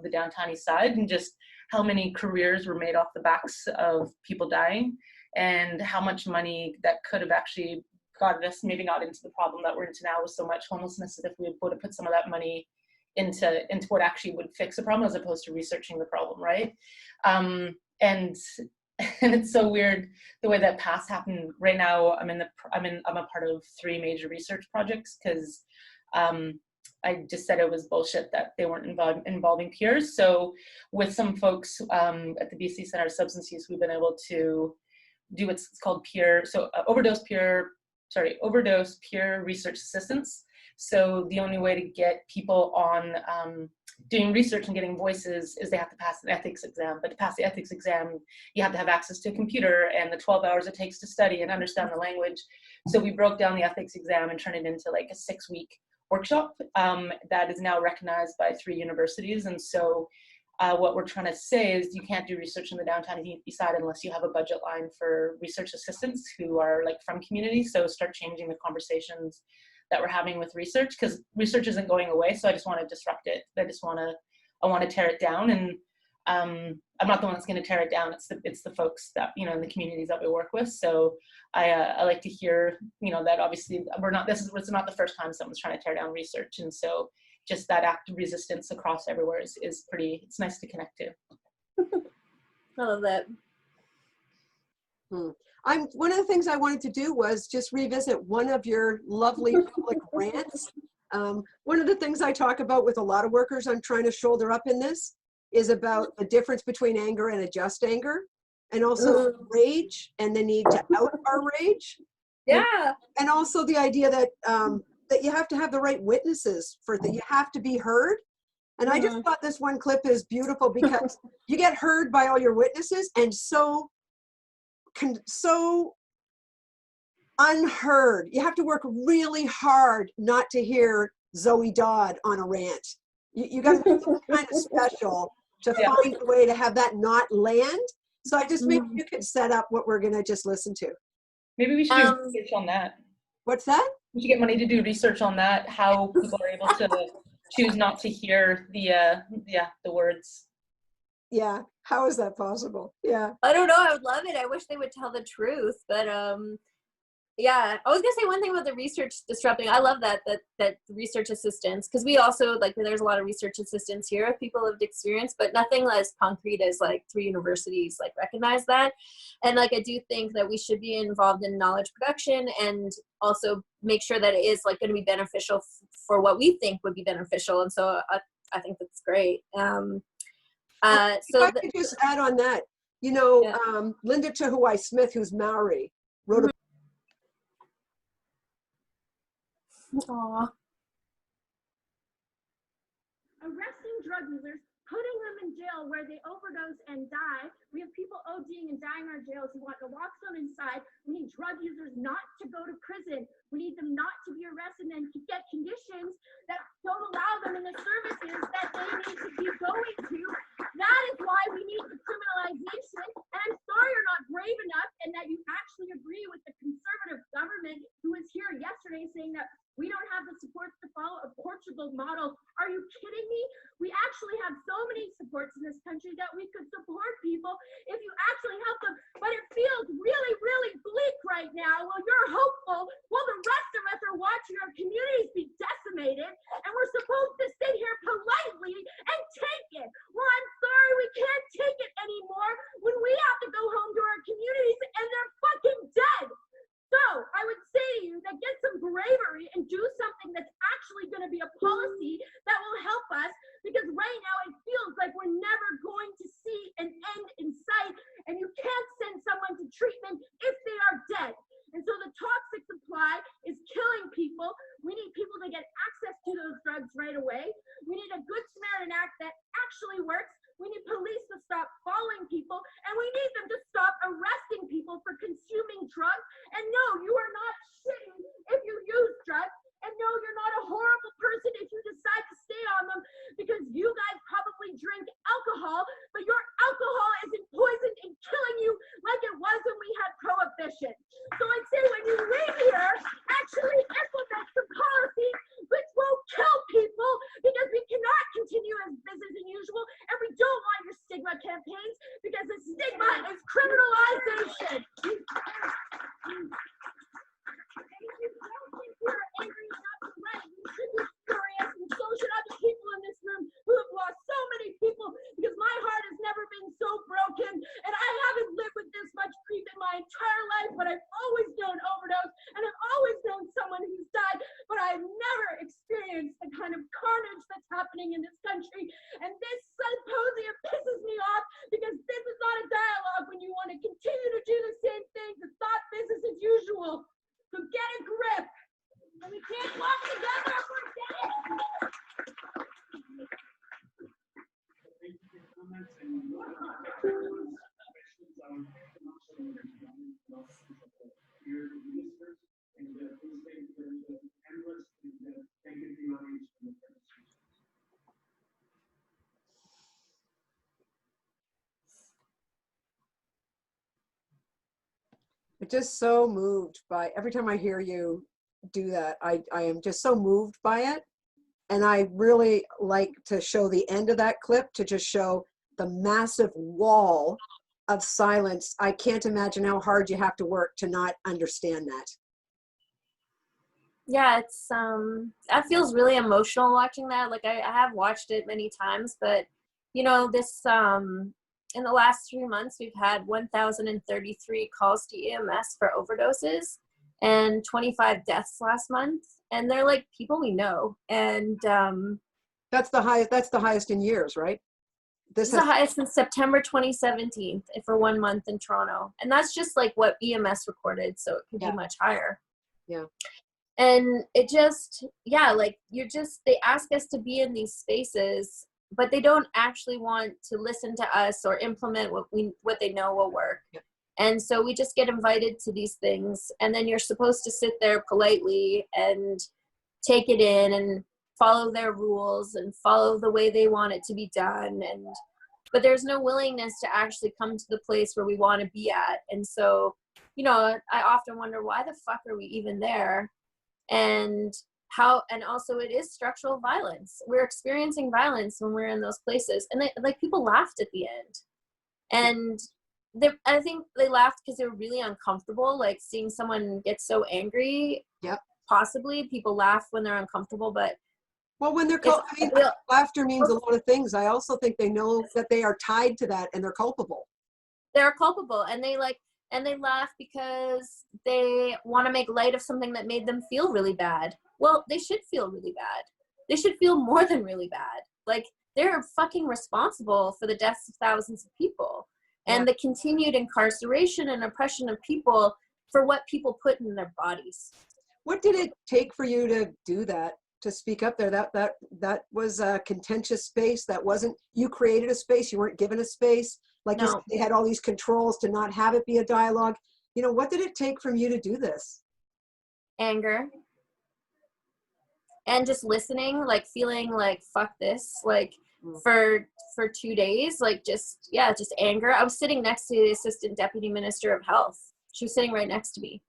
the downtown east side and just how many careers were made off the backs of people dying and how much money that could have actually got us maybe not into the problem that we're into now with so much homelessness, if we would have put some of that money into what actually would fix the problem as opposed to researching the problem, right? And it's so weird the way that paths happen right now. I'm a part of 3 major research projects because I just said it was bullshit that they weren't involving peers. So with some folks at the BC Center of Substance Use, we've been able to do what's called overdose peer research assistance. So the only way to get people on doing research and getting voices is they have to pass an ethics exam. But to pass the ethics exam, you have to have access to a computer and the 12 hours it takes to study and understand the language. So we broke down the ethics exam and turned it into like a 6-week workshop that is now recognized by 3 universities. And so what we're trying to say is you can't do research in the downtown east side unless you have a budget line for research assistants who are like from community. So start changing the conversations that we're having with research, because research isn't going away. So I just want to disrupt it. I want to tear it down. And I'm not the one that's going to tear it down. It's the folks that, you know, in the communities that we work with. So I like to hear, you know, that obviously it's not the first time someone's trying to tear down research. And so just that act of resistance across everywhere is it's nice to connect to. I love that. One of the things I wanted to do was just revisit one of your lovely public rants. One of the things I talk about with a lot of workers I'm trying to shoulder up in this is about the difference between anger and a just anger, and also rage and the need to out our rage. Yeah. And also the idea that that you have to have the right witnesses you have to be heard. And I just thought this one clip is beautiful because you get heard by all your witnesses and so unheard. You have to work really hard not to hear Zoey Dodd on a rant. You got to be kind of special to find a way to have that not land. So I just maybe you could set up what we're gonna just listen to. Maybe we should do research on that. What's that? We should get money to do research on that, how people are able to choose not to hear the words. Yeah, how is that possible? Yeah. I don't know, I would love it. I wish they would tell the truth, but yeah, I was gonna say one thing about the research disrupting. I love that research assistants, because we also, like, there's a lot of research assistants here with people lived experience, but nothing as concrete as like 3 universities like recognize that. And like I do think that we should be involved in knowledge production and also make sure that it is like going to be beneficial for what we think would be beneficial. And so I think that's great. So I could just add on that, you know, Linda Tahuai Smith, who's Maori, wrote a Aww. Arresting drug users, putting them in jail where they overdose and die. We have people ODing and dying in our jails who want naloxone inside. We need drug users not to go to prison. We need them not to be arrested and to get conditions that don't allow them in the services that they need to keep going to. That is why we need the criminalization. And I'm sorry you're not brave enough and that you actually agree with the conservative government who was here yesterday saying that we don't have the supports to follow a Portugal model. Are you kidding me? We actually have so many supports in this country that we could support people if you actually help them. But it feels really, really bleak right now. Well, you're hopeful. Well, the rest of us are watching our communities be decimated, and we're supposed to sit here politely and take it. Well, I'm sorry, we can't take it anymore when we have to go home to our communities and they're fucking dead. So I would say to you that get some bravery and do something that's actually going to be a policy that will help us, because right now it feels like we're never going to see an end in sight, and you can't send someone to treatment if they are dead. And so the toxic supply is killing people. We need people to get access to those drugs right away. We need a Good Samaritan Act that actually works. We need police to stop following people, and we need them to stop arresting people for consuming drugs. And no, you are not shitty if you use drugs. And no, you're not a horrible person if you decide to stay on them, because you guys probably drink alcohol, but your alcohol isn't poisoned and killing you like it was when we had prohibition. So I'd say when you leave here, actually implement some policy which won't kill people, because we cannot continue as business as usual, and we don't want your stigma campaigns, because the stigma is criminalization. You're angry enough to let you should be furious, and so should other people in this room who have lost so many people, because my heart has never been so broken, and I haven't lived with this much grief in my entire life, but I've always known overdose, and I've always known someone who's died, but I've never experienced the kind of carnage that's happening in this country. And this symposium pisses me off, because this is not a dialogue when you want to continue to do the same things. It's not business as usual. So get a grip. And we can't walk together if we're dead. Thank you for your comments and questions. Your listeners, and please thank the analysts and thank you to the audience for the presentation. I'm just so moved by every time I hear you do that. I am just so moved by it. And I really like to show the end of that clip to just show the massive wall of silence. I can't imagine how hard you have to work to not understand that. Yeah, it's that feels really emotional watching that. Like I have watched it many times, but you know, this in the last 3 months we've had 1,033 calls to EMS for overdoses and 25 deaths last month, and they're like people we know. And that's the highest in years, right? This is the highest since September 2017 for 1 month in Toronto, and that's just like what EMS recorded, so it could be much higher. Yeah. And it just, yeah, like they ask us to be in these spaces, but they don't actually want to listen to us or implement what they know will work. Yeah. And so we just get invited to these things, and then you're supposed to sit there politely and take it in and follow their rules and follow the way they want it to be done. But there's no willingness to actually come to the place where we want to be at. And so, I often wonder, why the fuck are we even there? And also it is structural violence. We're experiencing violence when we're in those places. And people laughed at the end. And I think they laughed because they were really uncomfortable, like seeing someone get so angry. Yep. Possibly people laugh when they're uncomfortable, but well, when they're laughter means a lot of things. I also think they know that they are tied to that and they're culpable. They're culpable, and they laugh because they want to make light of something that made them feel really bad. Well, they should feel really bad. They should feel more than really bad. Like, they're fucking responsible for the deaths of thousands of people and the continued incarceration and oppression of people for what people put in their bodies. What did it take for you to do that, to speak up there? That was a contentious space. That wasn't, you created a space, you weren't given a space. Like, no. They had all these controls to not have it be a dialogue. What did it take from you to do this? Anger. And just listening, like feeling like, fuck this, like for 2 days, like just anger. I was sitting next to the Assistant Deputy Minister of Health. She was sitting right next to me,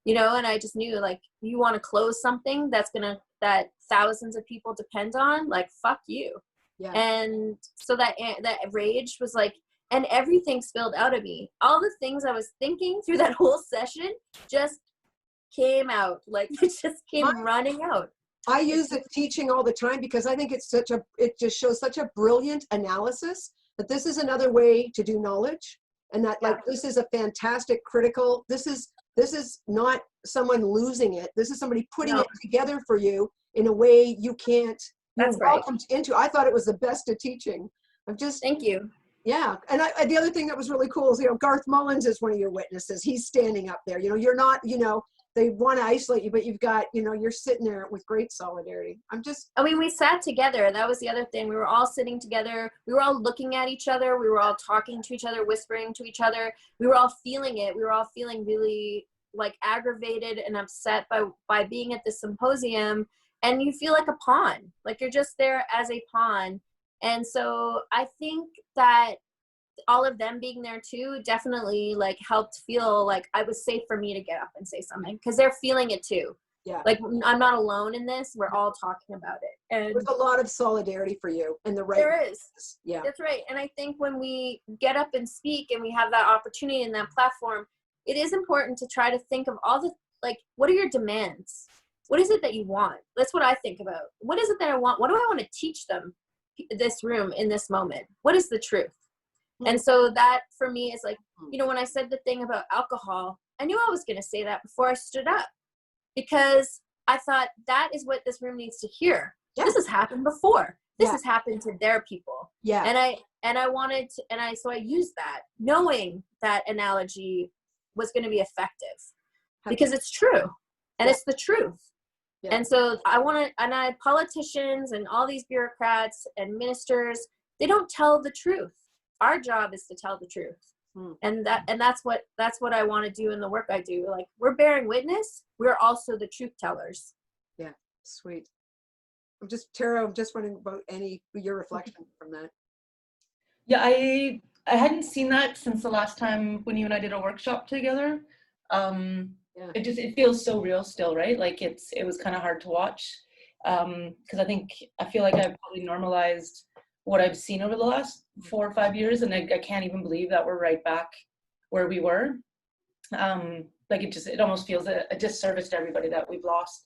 and I just knew, like, you want to close something that thousands of people depend on, like, fuck you. Yeah. And so that rage was like, and everything spilled out of me. All the things I was thinking through that whole session just came out. Like, it just came running out. I use it teaching all the time because I think it just shows such a brilliant analysis that this is another way to do knowledge, and that this is a fantastic critical, this is not someone losing it. This is somebody putting it together for you in a way you can't, That's right. welcomed into. I thought it was the best of teaching. Thank you. Yeah. And the other thing that was really cool is, Garth Mullins is one of your witnesses. He's standing up there. You're not, they want to isolate you, but you've got, you're sitting there with great solidarity. We sat together. That was the other thing. We were all sitting together. We were all looking at each other. We were all talking to each other, whispering to each other. We were all feeling it. We were all feeling really, like, aggravated and upset by being at this symposium. And you feel like a pawn. Like, you're just there as a pawn. And so I think that all of them being there too definitely, like, helped feel like I was safe for me to get up and say something, because they're feeling it too. Yeah. Like, I'm not alone in this. We're all talking about it. And there's a lot of solidarity for you and the right. There is. Yeah. That's right. And I think when we get up and speak and we have that opportunity and that platform, it is important to try to think of all the, like, what are your demands? What is it that you want? That's what I think about. What is it that I want? What do I want to teach them, this room, in this moment? What is the truth? And so that for me is like, when I said the thing about alcohol, I knew I was going to say that before I stood up, because I thought that is what this room needs to hear. Yeah. This has happened before. This has happened to their people. Yeah. And so I used that, knowing that analogy was going to be effective, because it's true, and it's the truth. Yeah. And so politicians and all these bureaucrats and ministers, they don't tell the truth. Our job is to tell the truth. And that's what I want to do in the work I do. Like, we're bearing witness. We're also the truth tellers. Yeah. Sweet. Tara, I'm just wondering about your reflection from that. Yeah, I hadn't seen that since the last time when you and I did a workshop together. It feels so real still, right? Like, it was kind of hard to watch, because I feel like I've probably normalized what I've seen over the last 4 or 5 years, and I can't even believe that we're right back where we were. Like, it almost feels a disservice to everybody that we've lost.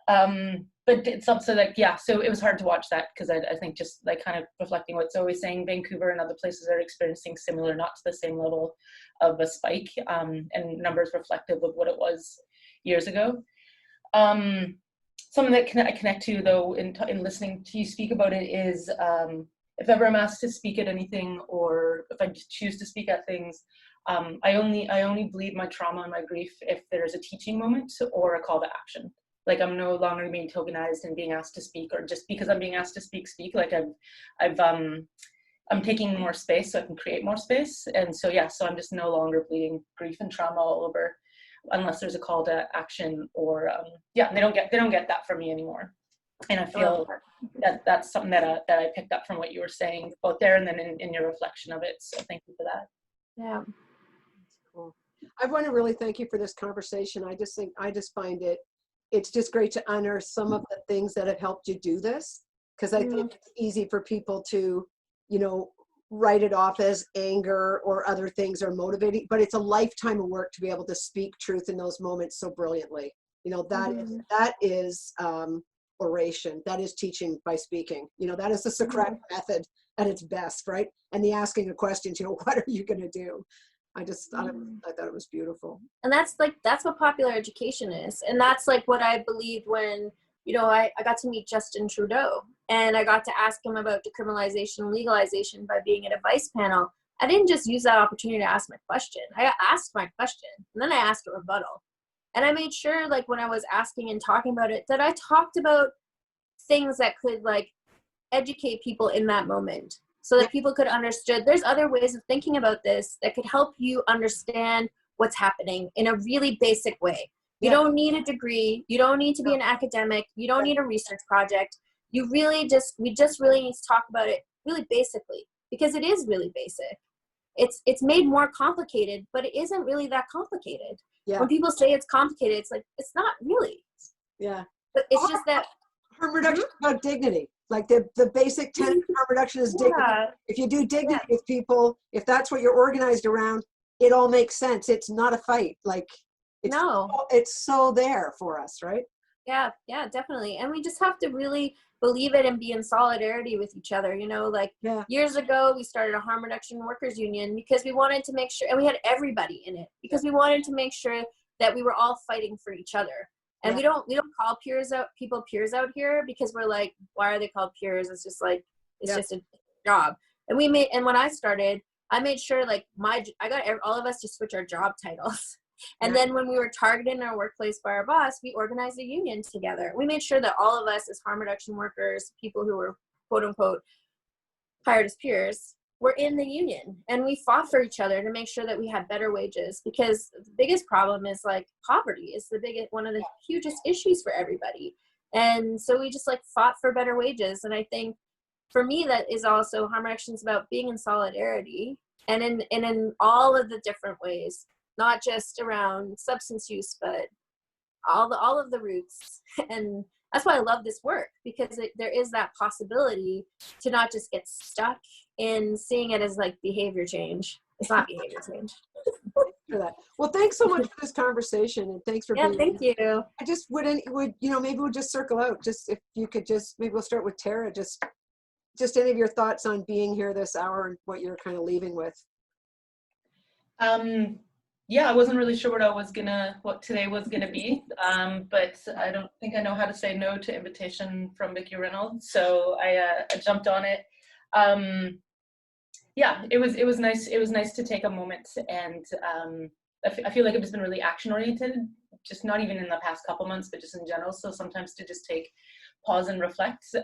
But it's up to, like, so it was hard to watch that, because I think, just like kind of reflecting what Zoe was saying, Vancouver and other places are experiencing similar, not to the same level of a spike, and numbers reflective of what it was years ago. Something that I connect to, though, in listening to you speak about it is, if ever I'm asked to speak at anything, or if I choose to speak at things, I only bleed my trauma and my grief if there's a teaching moment or a call to action. Like I'm no longer being tokenized and being asked to speak, or just because I'm being asked to speak. Like I'm taking more space so I can create more space. And so, yeah, so I'm just no longer bleeding grief and trauma all over unless there's a call to action, or yeah, they don't get that from me anymore. And I feel that that's something that I picked up from what you were saying both there and then in your reflection of it. So thank you for that. Yeah. Cool. I want to really thank you for this conversation. I just find it's just great to unearth some of the things that have helped you do this, because I think it's easy for people to, you know, write it off as anger or other things or motivating, but it's a lifetime of work to be able to speak truth in those moments so brilliantly. You know, that is oration. That is teaching by speaking. You know, that is the Socratic method at its best, right? And the asking of questions, you know, what are you going to do? I thought it was beautiful. And that's what popular education is. And that's like what I believed when, you know, I got to meet Justin Trudeau, and I got to ask him about decriminalization and legalization by being at a vice panel. I didn't just use that opportunity to ask my question. I asked my question, and then I asked a rebuttal. And I made sure, like, when I was asking and talking about it, that I talked about things that could, like, educate people in that moment, so that people could understand there's other ways of thinking about this that could help you understand what's happening in a really basic way. You don't need a degree. You don't need to be an academic. You don't need a research project. We just really need to talk about it really basically, because it is really basic. It's made more complicated, but it isn't really that complicated. Yeah. When people say it's complicated, it's like, it's not really. Yeah. But it's just that harm reduction is about dignity. Like the basic tenet of harm reduction is dignity. If you do dignity with people, if that's what you're organized around, it all makes sense. It's not a fight. Like it's so there for us, right? Yeah, definitely. And we just have to really believe it and be in solidarity with each other. You know, like years ago, we started a harm reduction workers union because we wanted to make sure, and we had everybody in it because we wanted to make sure that we were all fighting for each other. And we don't call people peers out here because we're like, why are they called peers? It's just like, it's just a job. And when I started, I made sure like I got all of us to switch our job titles. And then when we were targeted in our workplace by our boss, we organized a union together. We made sure that all of us as harm reduction workers, people who were quote unquote hired as peers, were in the union, and we fought for each other to make sure that we had better wages, because the biggest problem is like poverty is one of the hugest issues for everybody. And so we just like fought for better wages. And I think for me, that is also harm reduction is about being in solidarity and in all of the different ways, not just around substance use, but all of the roots. And that's why I love this work, because there is that possibility to not just get stuck in seeing it as like behavior change. It's not behavior change. For that. Well, thanks so much for this conversation, and thanks for being thank you. I just would maybe we'll just circle out. Just if you could maybe we'll start with Tara. Just any of your thoughts on being here this hour and what you're kind of leaving with. Yeah, I wasn't really sure what today was gonna be, but I don't think I know how to say no to invitation from Vikki Reynolds, so I jumped on it. Yeah, it was nice. It was nice to take a moment, and I feel like it's been really action oriented, just not even in the past couple months, but just in general. So sometimes to just pause and reflect,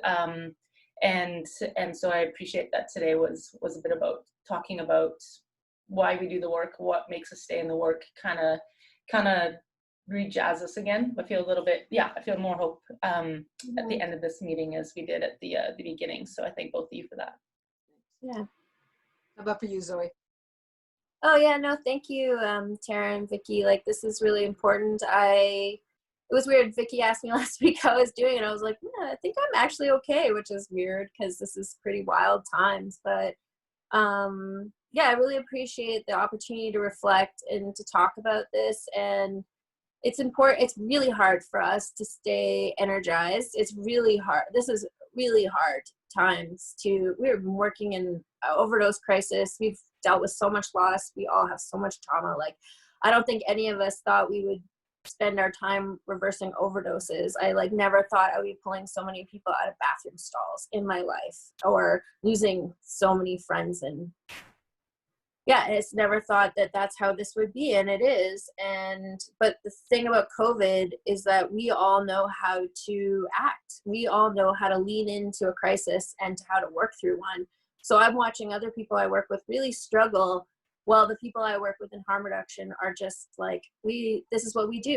and so I appreciate that today was a bit about talking about why we do the work, what makes us stay in the work, kind of re-jazz us again. I feel a little bit, I feel more hope at the end of this meeting as we did at the beginning. So I thank both of you for that. Yeah. How about for you, Zoe? Oh yeah, no, thank you, Tara and Vikki. Like, this is really important. It was weird. Vikki asked me last week how I was doing, and I was like, yeah, I think I'm actually okay, which is weird because this is pretty wild times. But yeah, I really appreciate the opportunity to reflect and to talk about this. And it's important. It's really hard for us to stay energized. It's really hard. This is really hard times we're working in an overdose crisis. We've dealt with so much loss. We all have so much trauma. Like, I don't think any of us thought we would spend our time reversing overdoses. I never thought I would be pulling so many people out of bathroom stalls in my life, or losing so many friends and yeah, it's never thought that that's how this would be, and it is. But the thing about COVID is that we all know how to act. We all know how to lean into a crisis and how to work through one. So I'm watching other people I work with really struggle, while the people I work with in harm reduction are just like, this is what we do.